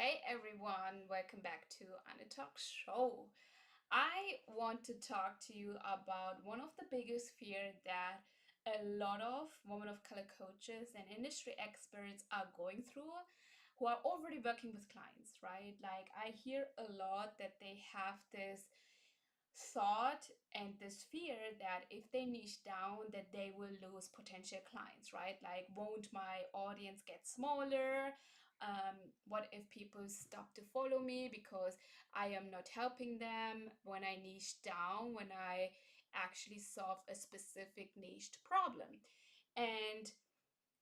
Hey everyone, welcome back to Anne Talk Show. I want to talk to you about one of the biggest fear that a lot of women of color coaches and industry experts are going through who are already working with clients, right? Like I hear a lot that they have this thought and this fear that if they niche down that they will lose potential clients, right? Like won't my audience get smaller? What if people stop to follow me because I am not helping them when I niche down, when I actually solve a specific niched problem? And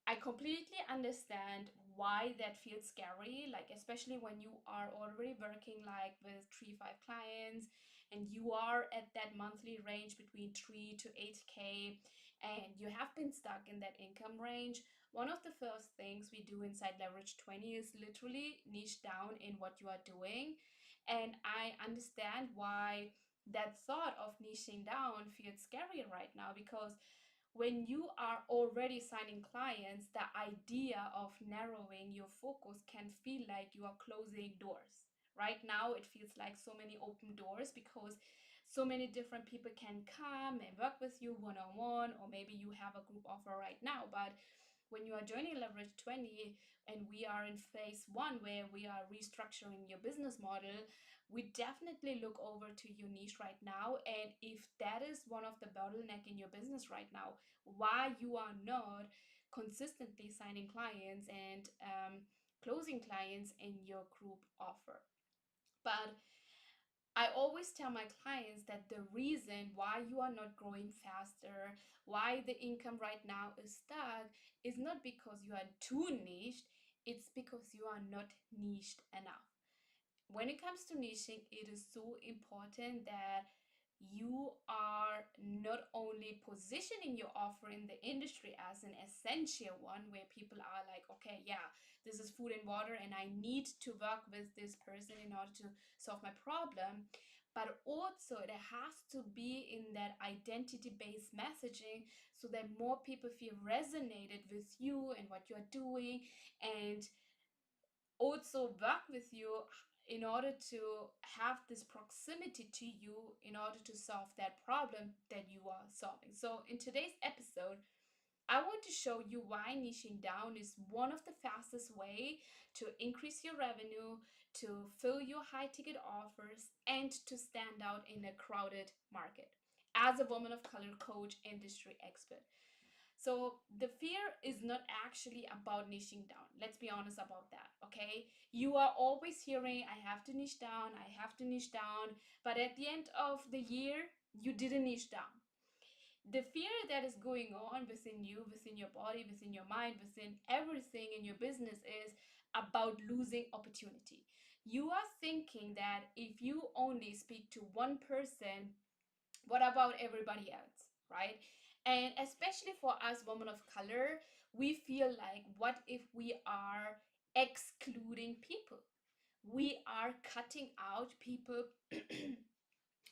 I completely understand why that feels scary, like especially when you are already working like with 3 5 clients and you are at that monthly range between 3 to 8K and you have been stuck in that income range. One of the first things we do inside Leverage 20 is literally niche down in what you are doing. And I understand why that thought of niching down feels scary right now because when you are already signing clients, the idea of narrowing your focus can feel like you are closing doors. Right now, it feels like so many open doors because so many different people can come and work with you one on one, or maybe you have a group offer right now. But when you are joining Leverage 20 and we are in phase one where we are restructuring your business model, we definitely look over to your niche right now. And if that is one of the bottleneck in your business right now, why you are not consistently signing clients and closing clients in your group offer. But I always tell my clients that the reason why you are not growing faster, why the income right now is stuck, is not because you are too niched, it's because you are not niched enough. When it comes to niching, it is so important that you are not only positioning your offer in the industry as an essential one where people are like, okay, yeah, this is food and water and I need to work with this person in order to solve my problem, but also it has to be in that identity-based messaging so that more people feel resonated with you and what you're doing, and also work with you in order to have this proximity to you in order to solve that problem that you are solving. So in today's episode, I want to show you why niching down is one of the fastest way to increase your revenue, to fill your high ticket offers, and to stand out in a crowded market as a woman of color coach industry expert. So the fear is not actually about niching down. Let's be honest about that, okay? You are always hearing, I have to niche down, I have to niche down, but at the end of the year, you didn't niche down. The fear that is going on within you, within your body, within your mind, within everything in your business is about losing opportunity. You are thinking that if you only speak to one person, what about everybody else, right? And especially for us women of color, we feel like, what if we are excluding people? We are cutting out people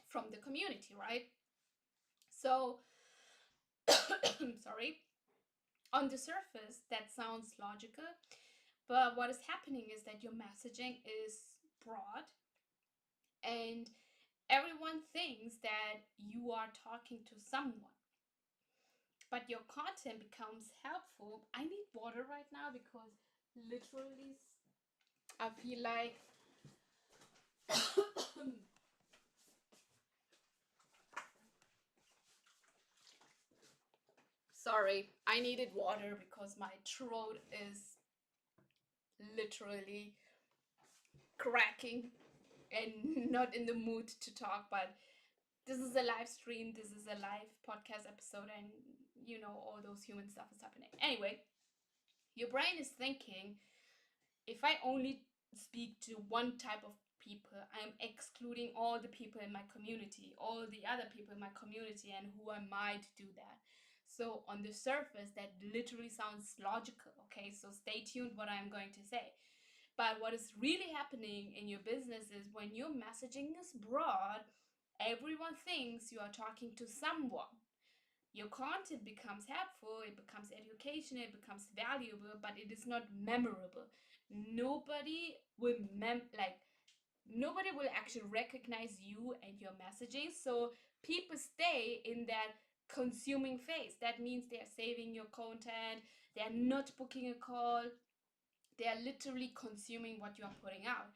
from the community, right? So sorry, on the surface that sounds logical, but what is happening is that your messaging is broad and everyone thinks that you are talking to someone, but your content becomes helpful. I need water right now because literally I feel like sorry, I needed water because my throat is literally cracking and not in the mood to talk. But this is a live stream, this is a live podcast episode, and you know, all those human stuff is happening. Anyway, your brain is thinking, if I only speak to one type of people, I'm excluding all the people in my community, all the other people in my community, and who am I to do that? So on the surface, that literally sounds logical, okay? So stay tuned what I'm going to say. But what is really happening in your business is when your messaging is broad, everyone thinks you are talking to someone. Your content becomes helpful, it becomes educational, it becomes valuable, but it is not memorable. nobody will like nobody will actually recognize you and your messaging. So people stay in that consuming phase. That means they are saving your content, they are not booking a call, they are literally consuming what you are putting out.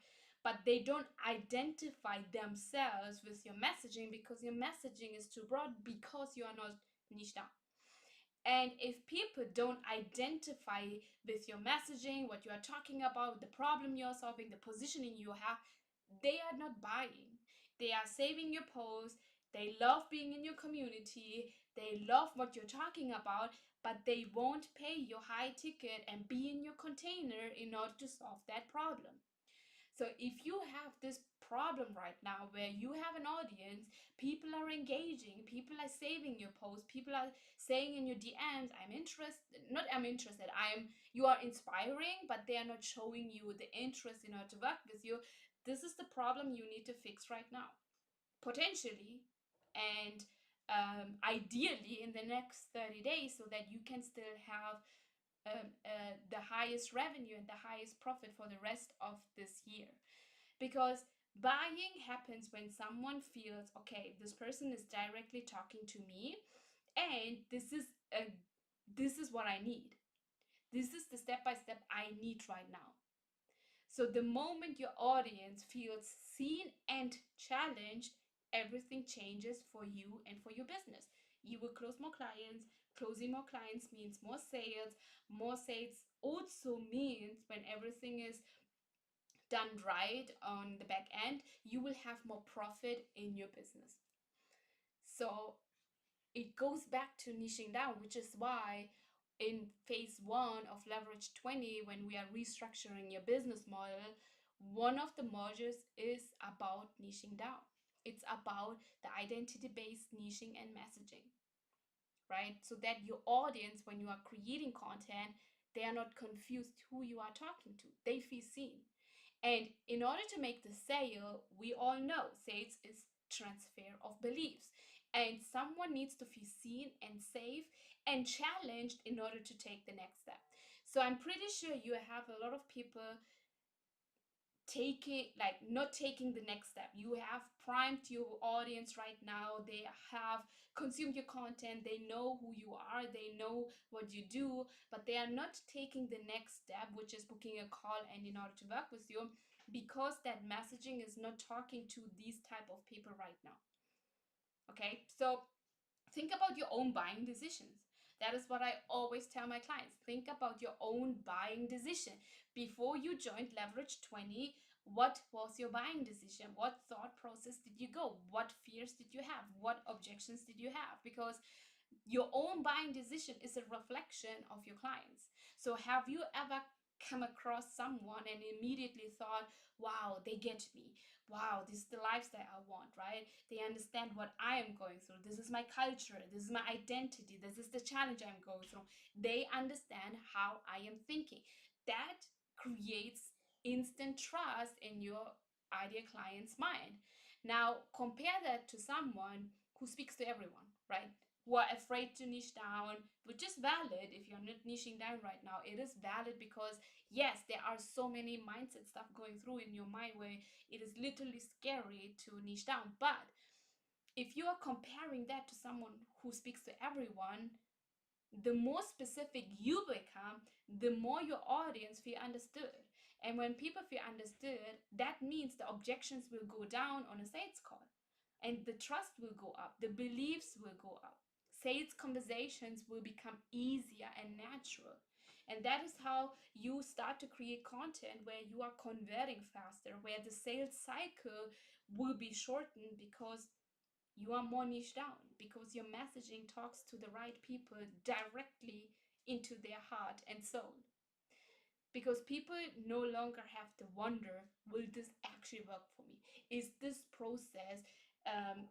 But they don't identify themselves with your messaging because your messaging is too broad, because you are not niche down. And if people don't identify with your messaging, what you are talking about, the problem you're solving, the positioning you have, they are not buying. They are saving your post. They love being in your community. They love what you're talking about, but they won't pay your high ticket and be in your container in order to solve that problem. So if you have this problem right now where you have an audience, people are engaging, people are saving your post, people are saying in your DMs, I'm interested, not I'm interested, you are inspiring, but they are not showing you the interest in order to work with you. This is the problem you need to fix right now, potentially, and ideally in the next 30 days, so that you can still have the highest revenue and the highest profit for the rest of this year. Because buying happens when someone feels, okay, this person is directly talking to me, and this is what I need. This is the step by step I need right now. So the moment your audience feels seen and challenged, everything changes for you and for your business. You will close more clients. Closing more clients means more sales. More sales also means, when everything is done right on the back end, you will have more profit in your business. So it goes back to niching down, which is why in phase one of Leverage 20, when we are restructuring your business model, one of the modules is about niching down. It's about the identity based niching and messaging, right? So that your audience, when you are creating content, they are not confused who you are talking to, they feel seen. And in order to make the sale, we all know sales is transfer of beliefs. And someone needs to feel seen and safe and challenged in order to take the next step. So I'm pretty sure you have a lot of people taking, like, not taking the next step. You have primed your audience right now, they have consumed your content, they know who you are, they know what you do, but they are not taking the next step, which is booking a call and in order to work with you, because that messaging is not talking to these type of people right now. Okay, so think about your own buying decisions. That is what I always tell my clients. Think about your own buying decision. Before you joined Leverage 20, what was your buying decision? What thought process did you go? What fears did you have? What objections did you have? Because your own buying decision is a reflection of your clients. So have you ever come across someone and immediately thought, wow, they get me, wow, this is the lifestyle I want, right? They understand what I am going through, this is my culture, this is my identity, this is the challenge I'm going through, they understand how I am thinking. That creates instant trust in your ideal client's mind. Now compare that to someone who speaks to everyone, right? Who are afraid to niche down, which is valid. If you're not niching down right now, it is valid, because yes, there are so many mindset stuff going through in your mind where it is literally scary to niche down. But if you are comparing that to someone who speaks to everyone, the more specific you become, the more your audience feel understood. And when people feel understood, that means the objections will go down on a sales call, and the trust will go up, the beliefs will go up. Sales conversations will become easier and natural. And that is how you start to create content where you are converting faster, where the sales cycle will be shortened, because you are more niche down, because your messaging talks to the right people directly into their heart and soul. Because people no longer have to wonder, will this actually work for me? Is this process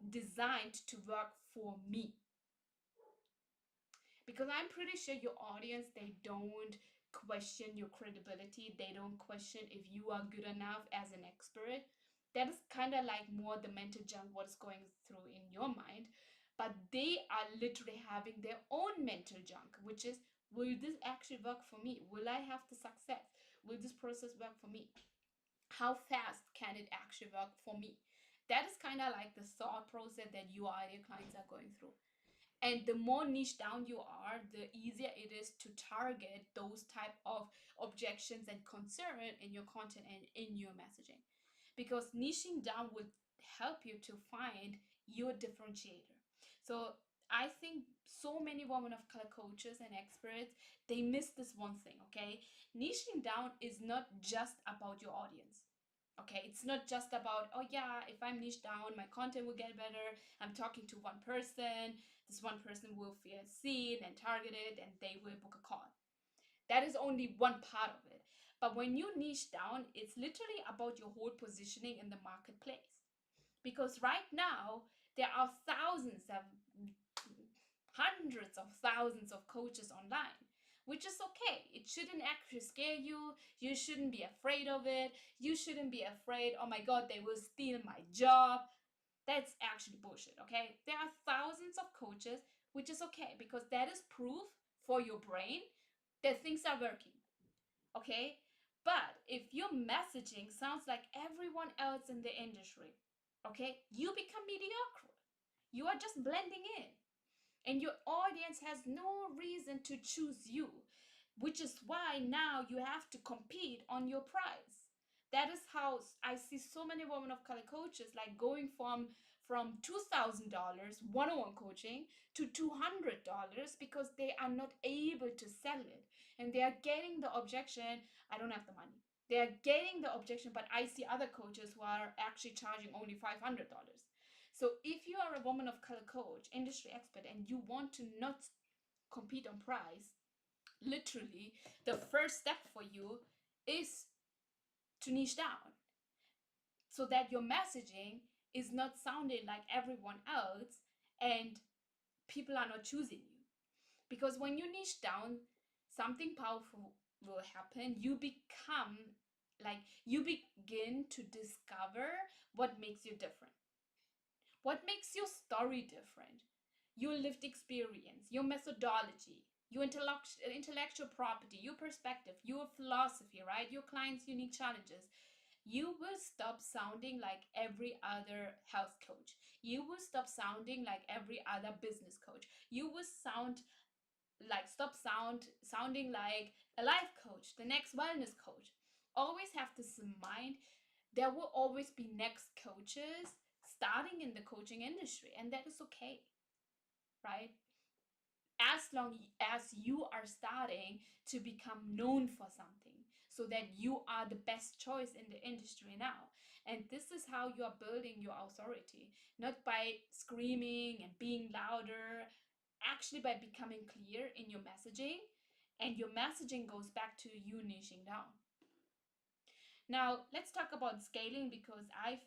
designed to work for me? Because I'm pretty sure your audience, they don't question your credibility, they don't question if you are good enough as an expert. That is kind of like more the mental junk, what's going through in your mind. But they are literally having their own mental junk, which is, will this actually work for me? Will I have the success? will this process work for me? How fast can it actually work for me? That is kind of like the thought process that your ideal clients are going through. And the more niche down you are, the easier it is to target those type of objections and concern in your content and in your messaging, because niching down will help you to find your differentiator. So I think so many women of color coaches and experts, they miss this one thing. Okay, niching down is not just about your audience. Okay, it's not just about, oh yeah, if I'm niche down, my content will get better. I'm talking to one person, this one person will feel seen and targeted, and they will book a call. That is only one part of it. But when you niche down, it's literally about your whole positioning in the marketplace. Because right now, there are thousands of, hundreds of thousands of coaches online, which is okay. It shouldn't actually scare you. You shouldn't be afraid of it. You shouldn't be afraid, oh my God, they will steal my job. That's actually bullshit, okay? There are thousands of coaches, which is okay because that is proof for your brain that things are working, okay? But if your messaging sounds like everyone else in the industry, okay, you become mediocre. You are just blending in, and your audience has no reason to choose you, which is why now you have to compete on your price. That is how I see so many women of color coaches like going from $2,000 one-on-one coaching to $200 because they are not able to sell it, and they are getting the objection, I don't have the money. They are getting the objection, but I see other coaches who are actually charging only $500. So if you are a woman of color coach, industry expert, and you want to not compete on price, literally the first step for you is to niche down so that your messaging is not sounding like everyone else and people are not choosing you. Because when you niche down, something powerful will happen. You begin to discover what makes you different. What makes your story different? Your lived experience, your methodology, your intellectual property, your perspective, your philosophy, right? Your client's unique challenges. You will stop sounding like every other health coach. You will stop sounding like every other business coach. You will sounding like a life coach, the next wellness coach. Always have this in mind. There will always be next coaches starting in the coaching industry, and that is okay, right? As long as you are starting to become known for something, so that you are the best choice in the industry now. And this is how you are building your authority, not by screaming and being louder, actually by becoming clear in your messaging. And your messaging goes back to you niching down. Now let's talk about scaling, because I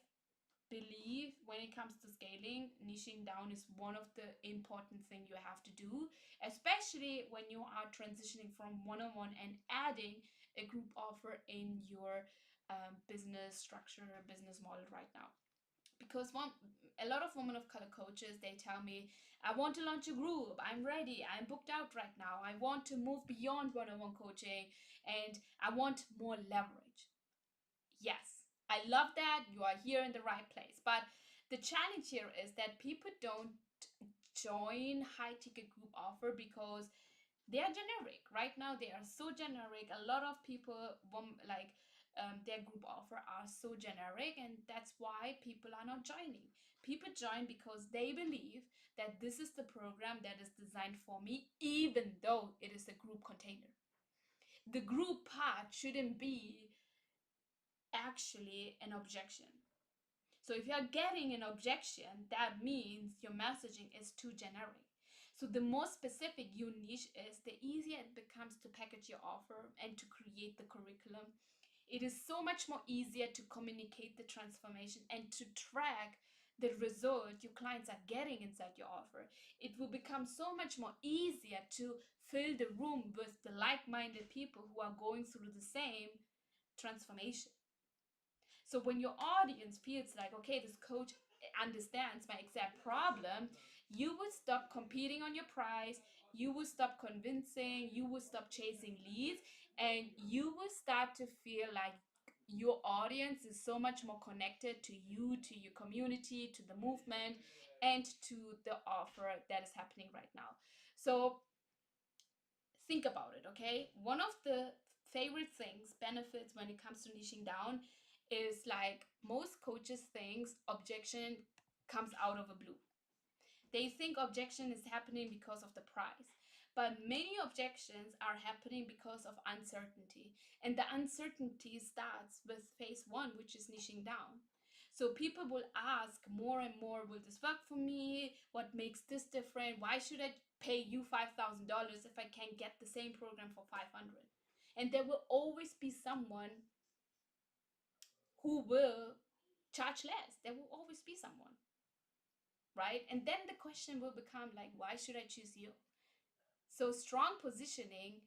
believe when it comes to scaling, niching down is one of the important thing you have to do, especially when you are transitioning from one-on-one and adding a group offer in your business structure, business model right now. Because a lot of women of color coaches, they tell me, I want to launch a group, I'm ready, I'm booked out right now, I want to move beyond one-on-one coaching, and I want more leverage. Yes, I love that. You are here in the right place. But the challenge here is that people don't join high ticket group offer because they are generic. Right now, they are so generic. A lot of people their group offer are so generic, and that's why people are not joining. People join because they believe that this is the program that is designed for me, even though it is a group container. The group part shouldn't be actually an objection. So if you're getting an objection, that means your messaging is too generic. So the more specific your niche is, the easier it becomes to package your offer and to create the curriculum. It is so much more easier to communicate the transformation and to track the result your clients are getting inside your offer. It will become so much more easier to fill the room with the like-minded people who are going through the same transformation. So when your audience feels like, okay, this coach understands my exact problem, you will stop competing on your price, you will stop convincing, you will stop chasing leads, and you will start to feel like your audience is so much more connected to you, to your community, to the movement, and to the offer that is happening right now. So think about it, okay? One of the favorite things, benefits when it comes to niching down is like most coaches think objection comes out of a blue. They think objection is happening because of the price. But many objections are happening because of uncertainty. And the uncertainty starts with phase one, which is niching down. So people will ask more and more, will this work for me? What makes this different? Why should I pay you $5,000 if I can get the same program for 500? And there will always be someone who will charge less. There will always be someone, right? And then the question will become like, why should I choose you? So strong positioning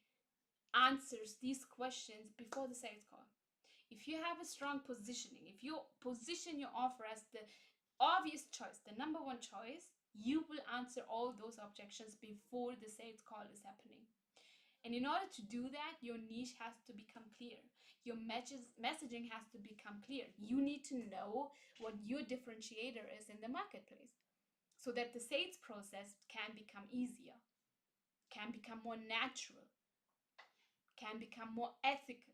answers these questions before the sales call. If you have a strong positioning, if you position your offer as the obvious choice, the number one choice, you will answer all those objections before the sales call is happening. And in order to do that, your niche has to become clear. Your messaging has to become clear. You need to know what your differentiator is in the marketplace so that the sales process can become easier, can become more natural, can become more ethical.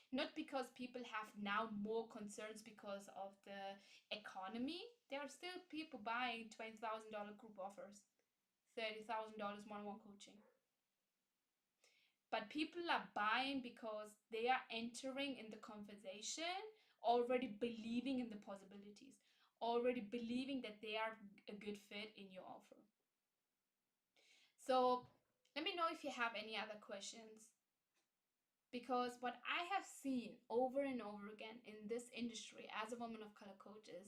Not because people have now more concerns because of the economy. There are still people buying $20,000 group offers, $30,000 one-on-one coaching. But people are buying because they are entering in the conversation already believing in the possibilities, already believing that they are a good fit in your offer. So let me know if you have any other questions, because what I have seen over and over again in this industry as a woman of color coach is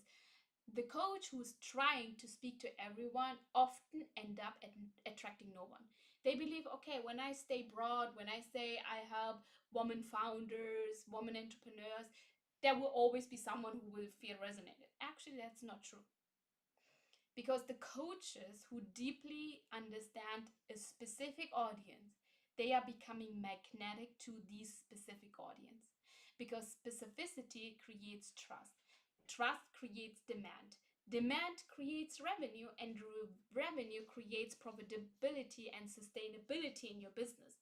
the coach who's trying to speak to everyone often end up attracting no one. They believe, okay, when I stay broad, when I say I help women founders, women entrepreneurs, there will always be someone who will feel resonated. Actually, that's not true. Because the coaches who deeply understand a specific audience, they are becoming magnetic to these specific audience, because specificity creates trust, trust creates demand, demand creates revenue, and revenue creates profitability and sustainability in your business.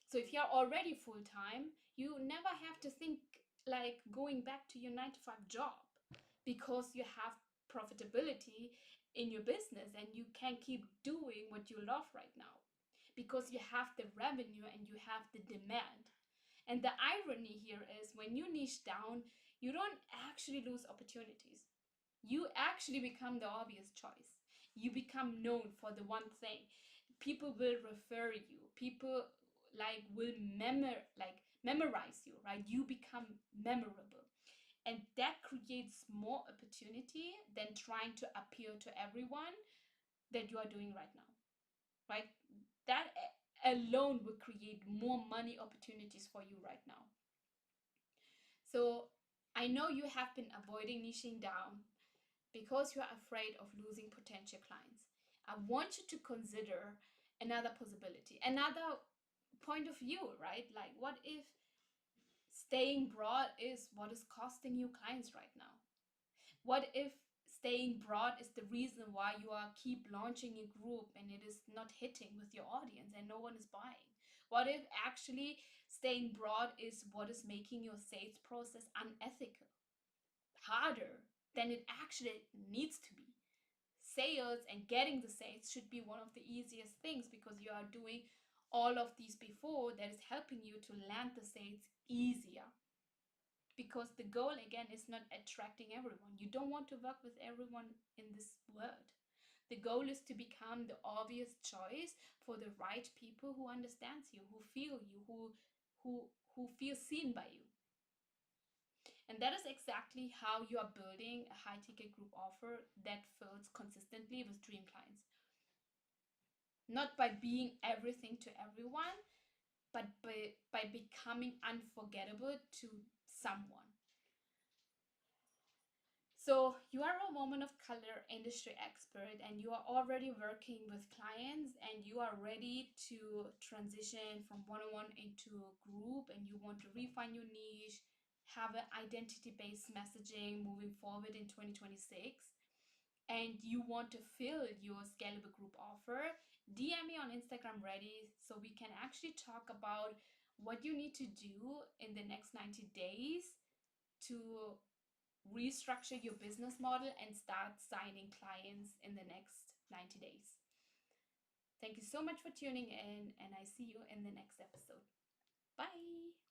So if you're already full time, you never have to think like going back to your 9 to 5 job, because you have profitability in your business and you can keep doing what you love right now because you have the revenue and you have the demand. And the irony here is when you niche down, you don't actually lose opportunities. You actually become the obvious choice. You become known for the one thing. People will refer you. People like will memorize you, right? You become memorable. And that creates more opportunity than trying to appeal to everyone that you are doing right now, right? That alone will create more money opportunities for you right now. So I know you have been avoiding niching down because you are afraid of losing potential clients. I want you to consider another possibility, another point of view, right? Like, what if staying broad is what is costing you clients right now? What if staying broad is the reason why you are keep launching a group and it is not hitting with your audience and no one is buying? What if actually staying broad is what is making your sales process unethical, harder than it actually needs to be? Sales and getting the sales should be one of the easiest things because you are doing all of these before that is helping you to land the sales easier. Because the goal again is not attracting everyone. You don't want to work with everyone in this world. The goal is to become the obvious choice for the right people who understands you, who feel you, who feel seen by you. And that is exactly how you are building a high ticket group offer that fills consistently with dream clients. Not by being everything to everyone, but by becoming unforgettable to someone. So, you are a woman of color industry expert and you are already working with clients and you are ready to transition from one on one into a group and you want to refine your niche, have an identity based messaging moving forward in 2026, and you want to fill your scalable group offer, DM me on Instagram ready so we can actually talk about what you need to do in the next 90 days to restructure your business model and start signing clients in the next 90 days. Thank you so much for tuning in, and I see you in the next episode. Bye.